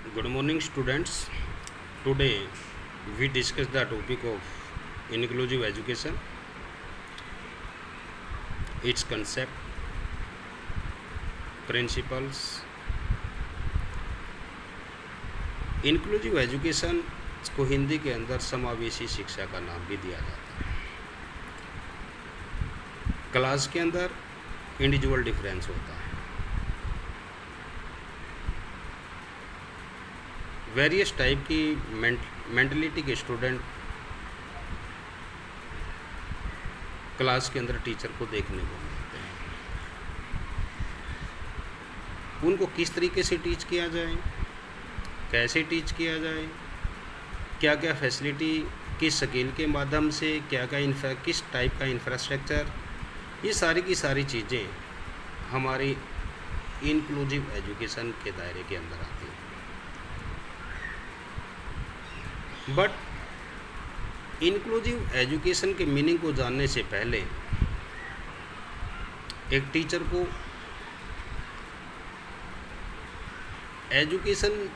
Good morning, students. Today we discuss the topic of inclusive education, its concept, principles. Inclusive education को हिंदी के अंदर समावेशी शिक्षा का नाम भी दिया जाता है। क्लास के अंदर इंडिविजुअल डिफरेंस होता है। वेरियस टाइप की मेंटलिटी के स्टूडेंट क्लास के अंदर टीचर को देखने को मिलते हैं। उनको किस तरीके से टीच किया जाए, कैसे टीच किया जाए, क्या क्या फैसिलिटी, किस स्किल के माध्यम से, किस टाइप का इंफ्रास्ट्रक्चर, ये सारी की सारी चीज़ें हमारी इंक्लूसिव एजुकेशन के दायरे के अंदर आती हैं। बट इंक्लूसिव एजुकेशन के मीनिंग को जानने से पहले एक टीचर को एजुकेशन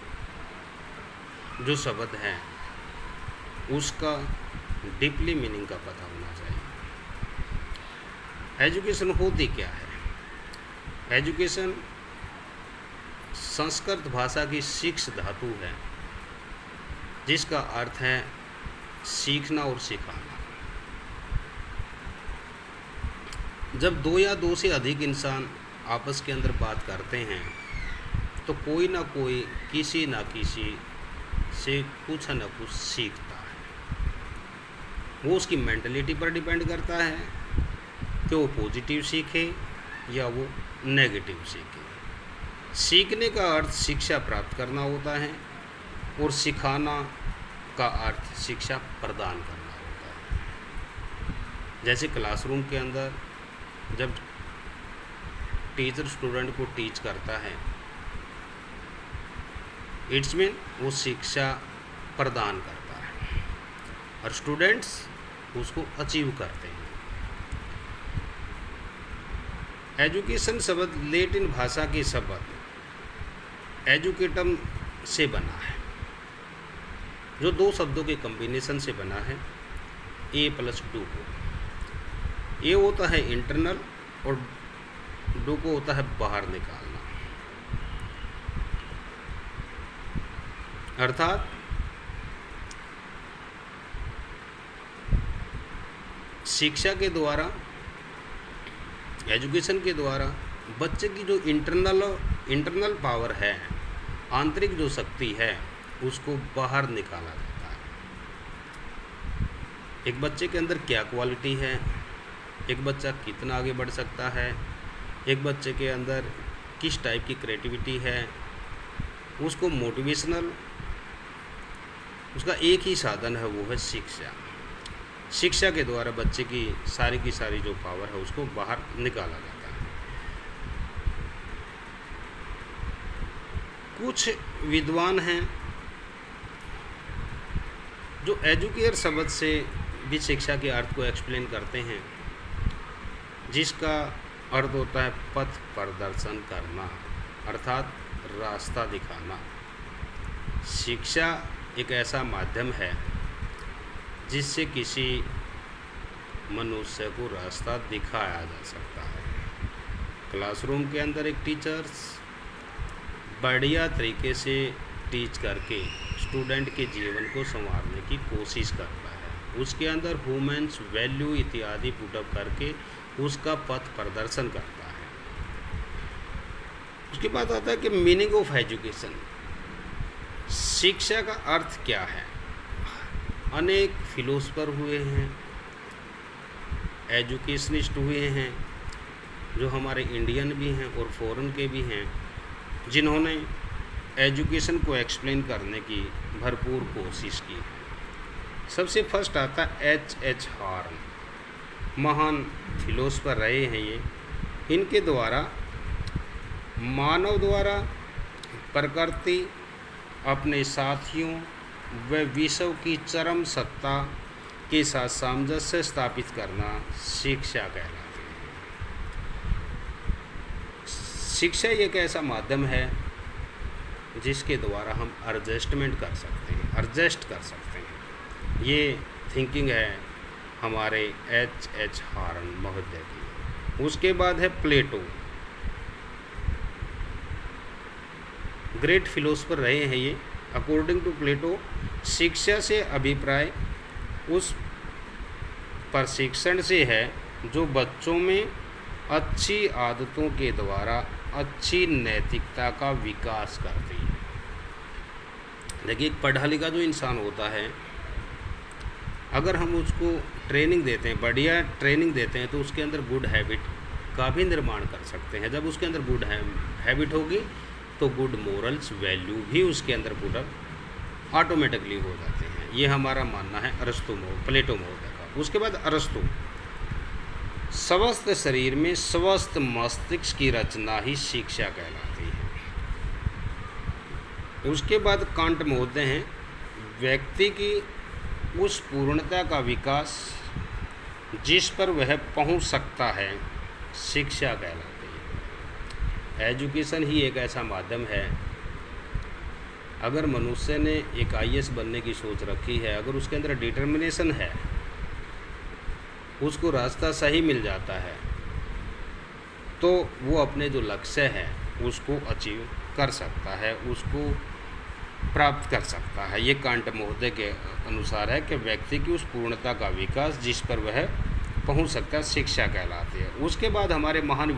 जो शब्द है उसका डीपली मीनिंग का पता होना चाहिए। एजुकेशन होती क्या है? एजुकेशन संस्कृत भाषा की शिक्ष धातु है, जिसका अर्थ है सीखना और सिखाना। जब दो या दो से अधिक इंसान आपस के अंदर बात करते हैं तो कोई ना कोई किसी न किसी से कुछ न कुछ सीखता है। वो उसकी मेंटलिटी पर डिपेंड करता है कि वो पॉजिटिव सीखे या वो नेगेटिव सीखे। सीखने का अर्थ शिक्षा प्राप्त करना होता है और सिखाना का अर्थ शिक्षा प्रदान करना होता है। जैसे क्लासरूम के अंदर जब टीचर स्टूडेंट को टीच करता है, इट्स मीन वो शिक्षा प्रदान करता है और स्टूडेंट्स उसको अचीव करते हैं। एजुकेशन शब्द लैटिन भाषा के शब्द एजुकेटम से बना है, जो दो शब्दों के कॉम्बिनेशन से बना है, ए प्लस डूको। ए होता है इंटरनल और डूको होता है बाहर निकालना। अर्थात शिक्षा के द्वारा, एजुकेशन के द्वारा बच्चे की जो इंटरनल पावर है, आंतरिक जो शक्ति है, उसको बाहर निकाला जाता है। एक बच्चे के अंदर क्या क्वालिटी है, एक बच्चा कितना आगे बढ़ सकता है, एक बच्चे के अंदर किस टाइप की क्रिएटिविटी है, उसको मोटिवेशनल, उसका एक ही साधन है, वो है शिक्षा। शिक्षा के द्वारा बच्चे की सारी जो पावर है उसको बाहर निकाला जाता है। कुछ विद्वान हैं जो एजुकेयर शब्द से भी शिक्षा के अर्थ को एक्सप्लेन करते हैं, जिसका अर्थ होता है पथ प्रदर्शन करना, अर्थात रास्ता दिखाना। शिक्षा एक ऐसा माध्यम है जिससे किसी मनुष्य को रास्ता दिखाया जा सकता है। क्लासरूम के अंदर एक टीचर्स बढ़िया तरीके से टीच करके स्टूडेंट के जीवन को संवारने की कोशिश करता है, उसके अंदर ह्यूमन्स वैल्यू इत्यादि पुटअप करके उसका पथ प्रदर्शन करता है। उसके बाद आता है कि मीनिंग ऑफ एजुकेशन, शिक्षा का अर्थ क्या है। अनेक फिलोसफर हुए हैं, एजुकेशनिस्ट हुए हैं, जो हमारे इंडियन भी हैं और फॉरेन के भी हैं, जिन्होंने एजुकेशन को एक्सप्लेन करने की भरपूर कोशिश की। सबसे फर्स्ट आता है H.H. हॉर्न, महान फिलोसफर रहे हैं ये। इनके द्वारा मानव द्वारा प्रकृति, अपने साथियों व विश्व की चरम सत्ता के साथ सामंजस्य स्थापित करना शिक्षा कहलाती है। शिक्षा एक ऐसा माध्यम है जिसके द्वारा हम एडजस्ट कर सकते हैं। ये थिंकिंग है हमारे H.H. हार्न महोदय की। उसके बाद है प्लेटो, ग्रेट फिलोसफर रहे हैं ये। अकॉर्डिंग टू प्लेटो, शिक्षा से अभिप्राय उस प्रशिक्षण से है जो बच्चों में अच्छी आदतों के द्वारा अच्छी नैतिकता का विकास करती है। देखिए, एक पढ़ा लिखा जो इंसान होता है, अगर हम उसको ट्रेनिंग देते हैं, बढ़िया ट्रेनिंग देते हैं, तो उसके अंदर गुड हैबिट का भी निर्माण कर सकते हैं। जब उसके अंदर गुड हैबिट होगी तो गुड मोरल्स वैल्यू भी उसके अंदर पूरा ऑटोमेटिकली हो जाते हैं। ये हमारा मानना है प्लेटो महोदय का। उसके बाद अरस्तु, स्वस्थ शरीर में स्वस्थ मस्तिष्क की रचना ही शिक्षा कहलाती है। उसके बाद कांट महोदय हैं, व्यक्ति की उस पूर्णता का विकास जिस पर वह पहुंच सकता है शिक्षा कहलाती है। एजुकेशन ही एक ऐसा माध्यम है, अगर मनुष्य ने एक IAS बनने की सोच रखी है, अगर उसके अंदर डिटर्मिनेशन है, उसको रास्ता सही मिल जाता है, तो वो अपने जो लक्ष्य है उसको अचीव कर सकता है, उसको प्राप्त कर सकता है। ये कांट महोदय के अनुसार है कि व्यक्ति की उस पूर्णता का विकास जिस पर वह पहुंच सकता है शिक्षा कहलाती है। उसके बाद हमारे महान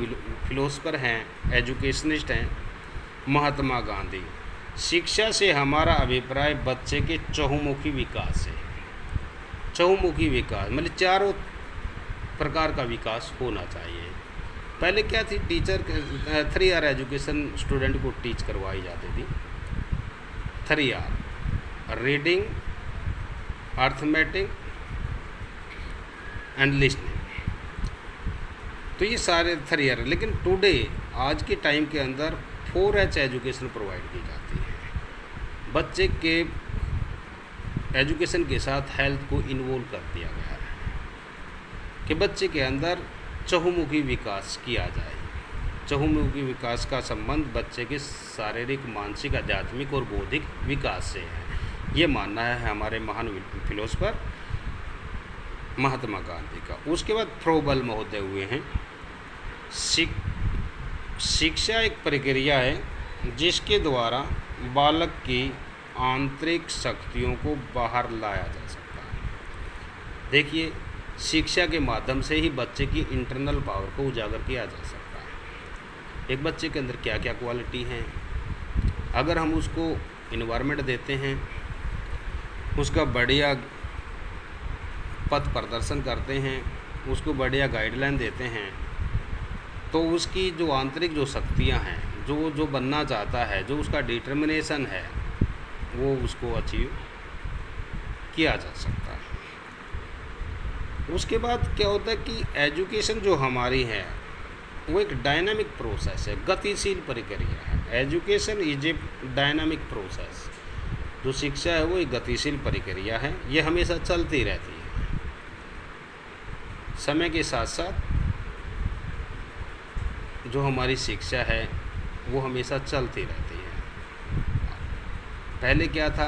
फिलोसफर हैं, एजुकेशनिस्ट हैं, महात्मा गांधी। शिक्षा से हमारा अभिप्राय बच्चे के चहुमुखी विकास है। चहुमुखी विकास मतलब चारों प्रकार का विकास होना चाहिए। पहले क्या थी, टीचर 3R एजुकेशन स्टूडेंट को टीच करवाई जाती थी। 3R, reading, arithmetic and listening. तो ये सारे 3R, लेकिन टुडे आज के टाइम के अंदर 4H एजुकेशन प्रोवाइड की जाती है। बच्चे के एजुकेशन के साथ हेल्थ को इन्वॉल्व कर दिया गया है कि बच्चे के अंदर चहुमुखी विकास किया जाए। चहुमुखी विकास का संबंध बच्चे के शारीरिक, मानसिक, आध्यात्मिक और बौद्धिक विकास से है। ये मानना है हमारे महान फिलोसफर महात्मा गांधी का। उसके बाद फ्रोबल महोदय हुए हैं, शिक्षा एक प्रक्रिया है जिसके द्वारा बालक की आंतरिक शक्तियों को बाहर लाया जा सकता है। देखिए, शिक्षा के माध्यम से ही बच्चे की इंटरनल पावर को उजागर किया जा सकता है। एक बच्चे के अंदर क्या क्या क्वालिटी हैं, अगर हम उसको इन्वायरमेंट देते हैं, उसका बढ़िया पथ प्रदर्शन करते हैं, उसको बढ़िया गाइडलाइन देते हैं, तो उसकी जो आंतरिक जो शक्तियां हैं, जो बनना चाहता है, जो उसका डिटर्मिनेशन है, वो उसको अचीव किया जा सकता है। उसके बाद क्या होता है कि एजुकेशन जो हमारी है वो एक डायनामिक प्रोसेस है, गतिशील प्रक्रिया है। Education is a dynamic process. जो शिक्षा है वो एक गतिशील प्रक्रिया है, ये हमेशा चलती रहती है। समय के साथ साथ जो हमारी शिक्षा है वो हमेशा चलती रहती है। पहले क्या था,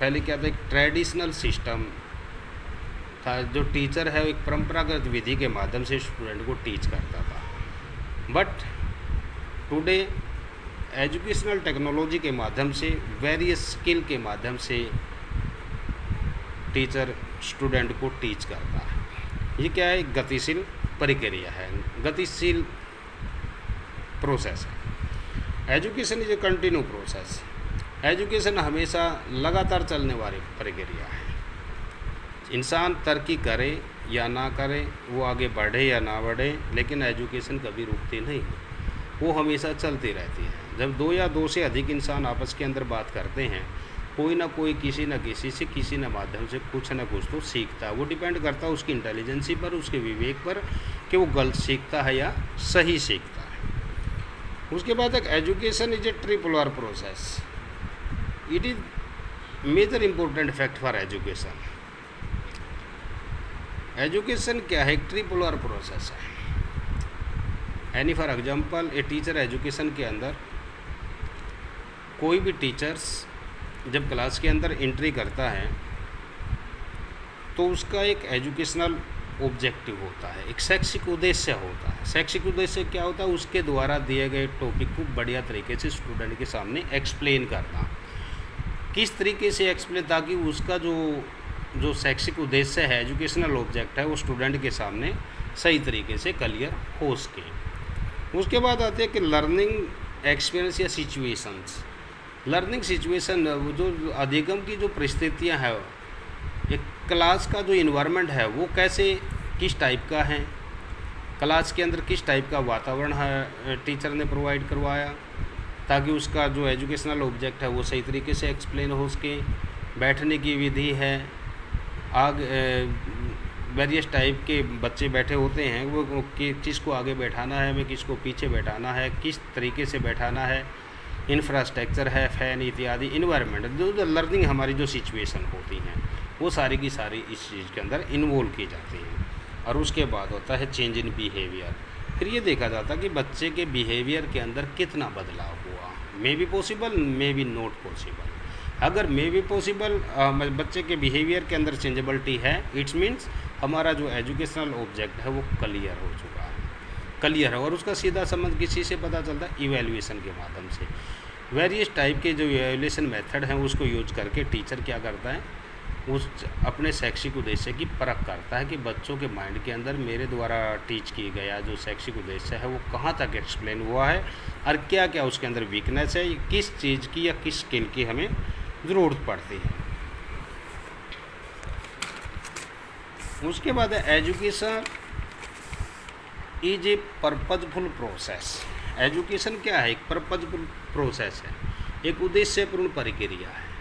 एक ट्रेडिशनल सिस्टम था। जो टीचर है वो एक परंपरागत विधि के माध्यम से स्टूडेंट को टीच करता था। बट टुडे एजुकेशनल टेक्नोलॉजी के माध्यम से, वेरियस स्किल के माध्यम से टीचर स्टूडेंट को टीच करता है। ये क्या है, गतिशील प्रक्रिया है, गतिशील प्रोसेस है। Education is A continue process. Education हमेशा लगातार चलने वाली प्रक्रिया है। इंसान तरक्की करे या ना करे, वो आगे बढ़े या ना बढ़े, लेकिन एजुकेशन कभी रुकती नहीं, वो हमेशा चलती रहती है। जब दो या दो से अधिक इंसान आपस के अंदर बात करते हैं, कोई ना कोई किसी न किसी से, किसी न माध्यम से कुछ ना कुछ तो सीखता है। वो डिपेंड करता है उसकी इंटेलिजेंसी पर, उसके विवेक पर, कि वो गलत सीखता है या सही सीखता है। उसके बाद एक education is a tripolar process. It is major important fact for education. Education क्या है, एक ट्रिपोलर प्रोसेस है। Any for example, a teacher education के अंदर कोई भी टीचर्स जब क्लास के अंदर एंट्री करता है तो उसका एक एजुकेशनल ऑब्जेक्टिव होता है, एक शैक्षिक उद्देश्य होता है। शैक्षिक उद्देश्य क्या होता है? उसके द्वारा दिए गए टॉपिक को बढ़िया तरीके से स्टूडेंट के सामने एक्सप्लेन करना। किस तरीके से एक्सप्लेन, ताकि उसका जो शैक्षिक उद्देश्य है, एजुकेशनल ऑब्जेक्ट है, वो स्टूडेंट के सामने सही तरीके से क्लियर हो सके। उसके बाद आते हैं कि लर्निंग एक्सपीरियंस या सिचुएशंस। लर्निंग सिचुएशन, जो अधिगम की जो परिस्थितियाँ हैं, एक क्लास का जो इन्वायरमेंट है वो कैसे, किस टाइप का है, क्लास के अंदर किस टाइप का वातावरण है टीचर ने प्रोवाइड करवाया, ताकि उसका जो एजुकेशनल ऑब्जेक्ट है वो सही तरीके से एक्सप्लेन हो सके। बैठने की विधि है, वेरियस टाइप के बच्चे बैठे होते हैं, वो किसको आगे बैठाना है, में किसको पीछे बैठाना है, किस तरीके से बैठाना है, इंफ्रास्ट्रक्चर है, फैन इत्यादि, इन्वायरमेंट, जो लर्निंग हमारी जो सिचुएशन होती हैं वो सारी की सारी इस चीज़ के अंदर इन्वॉल्व की जाती हैं। और उसके बाद होता है चेंज इन बिहेवियर। फिर ये देखा जाता है कि बच्चे के बिहेवियर के अंदर कितना बदलाव हुआ, may be possible, may be not possible. अगर मे बी पॉसिबल बच्चे के बिहेवियर के अंदर चेंजेबिलिटी है, इट्स मीन्स हमारा जो एजुकेशनल ऑब्जेक्ट है वो क्लियर हो चुका है, क्लियर है। और उसका सीधा संबंध किसी से पता चलता है? इवैल्यूएशन के माध्यम से। वेरियस टाइप के जो इवैल्यूएशन मेथड हैं उसको यूज करके टीचर क्या करता है, उस अपने शैक्षिक उद्देश्य की परख करता है कि बच्चों के माइंड के अंदर मेरे द्वारा टीच की गया जो शैक्षिक उद्देश्य है वो कहाँ तक एक्सप्लेन हुआ है, और क्या क्या उसके अंदर वीकनेस है, किस चीज़ की या किस स्किल की हमें ज़रूरत पड़ती है। उसके बाद है education is A purposeful process. Education क्या है? एक पर्पजफुल प्रोसेस है, एक उद्देश्यपूर्ण प्रक्रिया है।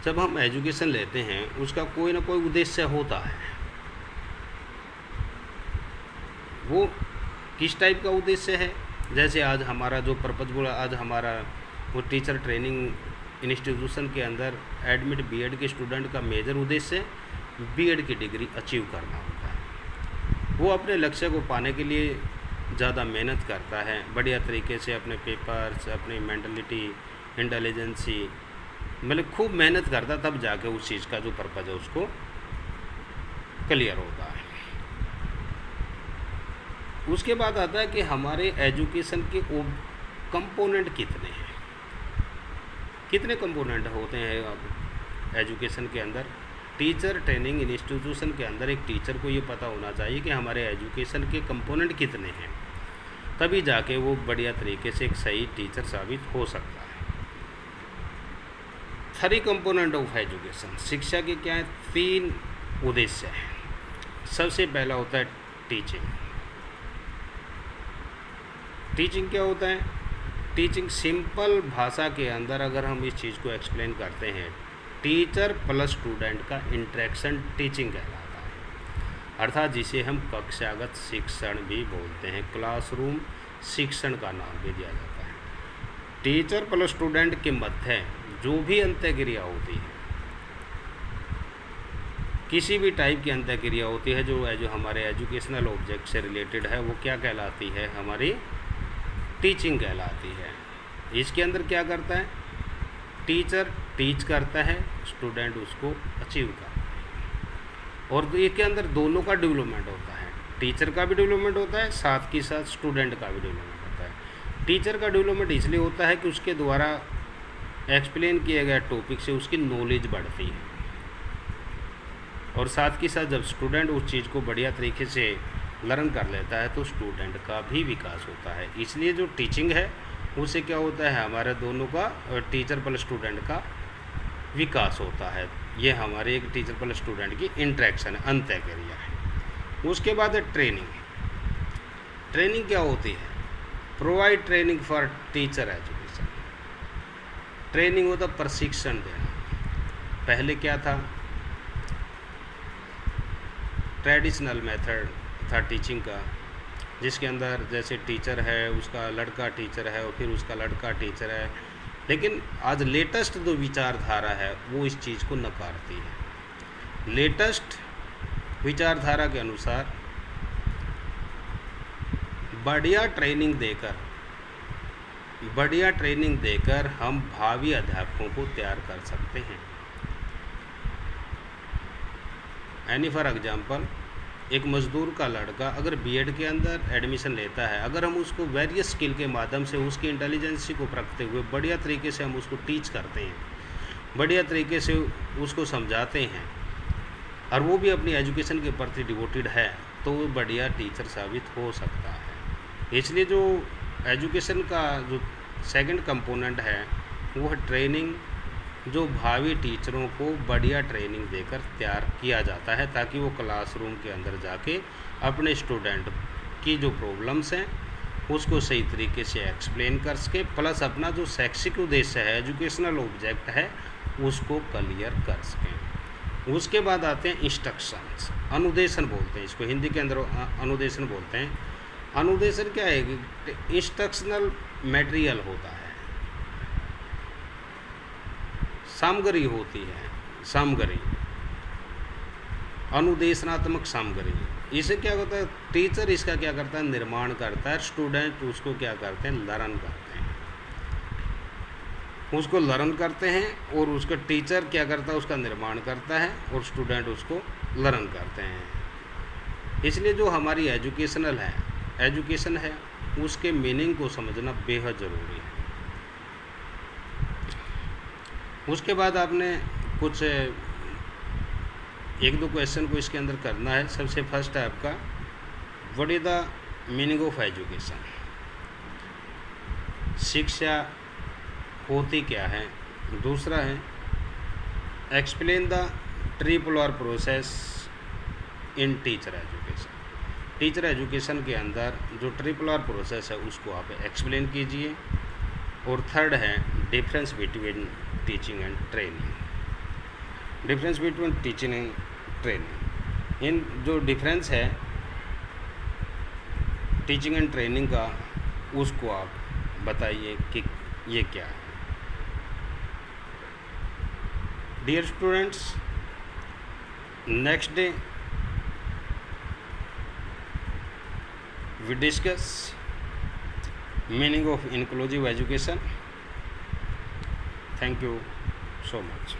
जब हम एजुकेशन लेते हैं उसका कोई ना कोई उद्देश्य होता है। वो किस टाइप का उद्देश्य है? जैसे आज हमारा जो पर्पजफुल, आज हमारा वो टीचर ट्रेनिंग इंस्टीट्यूशन के अंदर एडमिट बीएड के स्टूडेंट का मेजर उद्देश्य बीएड की डिग्री अचीव करना होता है। वो अपने लक्ष्य को पाने के लिए ज़्यादा मेहनत करता है, बढ़िया तरीके से अपने पेपर्स, अपनी मेंटलिटी, इंटेलिजेंसी, मतलब खूब मेहनत करता, तब जाके उस चीज़ का जो पर्पज़ है उसको क्लियर होता है। उसके बाद आता है कि हमारे एजुकेशन के कंपोनेंट कितने हैं, कितने कंपोनेंट होते हैं एजुकेशन के अंदर। टीचर ट्रेनिंग इंस्टीट्यूशन के अंदर एक टीचर को ये पता होना चाहिए कि हमारे एजुकेशन के कंपोनेंट कितने हैं, तभी जाके वो बढ़िया तरीके से एक सही टीचर साबित हो सकता है। 3 कंपोनेंट ऑफ एजुकेशन, शिक्षा के क्या है? 3 उद्देश्य हैं। सबसे पहला होता है टीचिंग। टीचिंग क्या होता है? टीचिंग सिंपल भाषा के अंदर अगर हम इस चीज़ को एक्सप्लेन करते हैं, टीचर प्लस स्टूडेंट का इंटरेक्शन टीचिंग कहलाता है। अर्थात जिसे हम कक्षागत शिक्षण भी बोलते हैं, क्लासरूम शिक्षण का नाम भी दिया जाता है। टीचर प्लस स्टूडेंट के मध्य जो भी अंतःक्रिया होती है, किसी भी टाइप की अंतःक्रिया होती है जो हमारे एजुकेशनल ऑब्जेक्ट से रिलेटेड है, वो क्या कहलाती है? हमारी टीचिंग कहलाती है। इसके अंदर क्या करता है? टीचर टीच करता है, स्टूडेंट उसको अचीव करता है। और इसके अंदर दोनों का डेवलपमेंट होता है, टीचर का भी डेवलपमेंट होता है, साथ के साथ स्टूडेंट का भी डेवलपमेंट होता है। टीचर का डेवलपमेंट इसलिए होता है कि उसके द्वारा एक्सप्लेन किया गया टॉपिक से उसकी नॉलेज बढ़ती है, और साथ के साथ जब स्टूडेंट उस चीज़ को बढ़िया तरीके से लर्न कर लेता है तो स्टूडेंट का भी विकास होता है। इसलिए जो टीचिंग है उससे क्या होता है? हमारे दोनों का, टीचर प्लस स्टूडेंट का विकास होता है। ये हमारे एक टीचर प्लस स्टूडेंट की इंटरेक्शन है, अंतःक्रिया है। उसके बाद है ट्रेनिंग। ट्रेनिंग क्या होती है? Provide training for teacher education. Training होता प्रशिक्षण देना। पहले क्या था? ट्रेडिशनल मेथड था टीचिंग का, जिसके अंदर जैसे टीचर है, उसका लड़का टीचर है और फिर उसका लड़का टीचर है। लेकिन आज लेटेस्ट जो विचारधारा है वो इस चीज़ को नकारती है। लेटेस्ट विचारधारा के अनुसार बढ़िया ट्रेनिंग देकर बढ़िया ट्रेनिंग देकर हम भावी अध्यापकों को तैयार कर सकते हैं। यानी फॉर एग्जांपल, एक मज़दूर का लड़का अगर बीएड के अंदर एडमिशन लेता है, अगर हम उसको वेरियस स्किल के माध्यम से उसकी इंटेलिजेंसी को परखते हुए बढ़िया तरीके से हम उसको टीच करते हैं, बढ़िया तरीके से उसको समझाते हैं, और वो भी अपनी एजुकेशन के प्रति डिवोटेड है, तो वो बढ़िया टीचर साबित हो सकता है। इसलिए जो एजुकेशन का जो सेकंड कंपोनेंट है वो है ट्रेनिंग, जो भावी टीचरों को बढ़िया ट्रेनिंग देकर तैयार किया जाता है, ताकि वो क्लासरूम के अंदर जाके अपने स्टूडेंट की जो प्रॉब्लम्स हैं उसको सही तरीके से एक्सप्लेन कर सके, प्लस अपना जो शैक्षिक उद्देश्य है, एजुकेशनल ऑब्जेक्ट है, उसको क्लियर कर सकें। उसके बाद आते हैं इंस्ट्रक्शंस, अनुदेशन बोलते हैं इसको, हिंदी के अंदर अनुदेशन बोलते हैं। अनुदेशन क्या है कि इंस्ट्रक्शनल मटेरियल होता है, सामग्री होती है, सामग्री, अनुदेशनात्मक सामग्री। इसे क्या होता है, टीचर इसका क्या करता है, निर्माण करता है, स्टूडेंट उसको क्या करते हैं, लर्न करते हैं, उसको लर्न करते हैं, और उसका टीचर क्या करता है, उसका निर्माण करता है, और स्टूडेंट उसको लर्न करते हैं। इसलिए जो हमारी एजुकेशन है उसके मीनिंग को समझना बेहद ज़रूरी है। उसके बाद आपने कुछ एक दो क्वेश्चन को इसके अंदर करना है। सबसे फर्स्ट है आपका, what is the meaning of education, शिक्षा होती क्या है। दूसरा है, explain the triple R process in teacher education, teacher education के अंदर जो ट्रिपल आर प्रोसेस है उसको आप एक्सप्लेन कीजिए। और थर्ड है, difference between teaching and training, difference between teaching and training, इन जो डिफरेंस है टीचिंग एंड ट्रेनिंग का, उसको आप बताइए कि ये क्या है। Dear students, next day we discuss meaning of inclusive education. Thank you so much.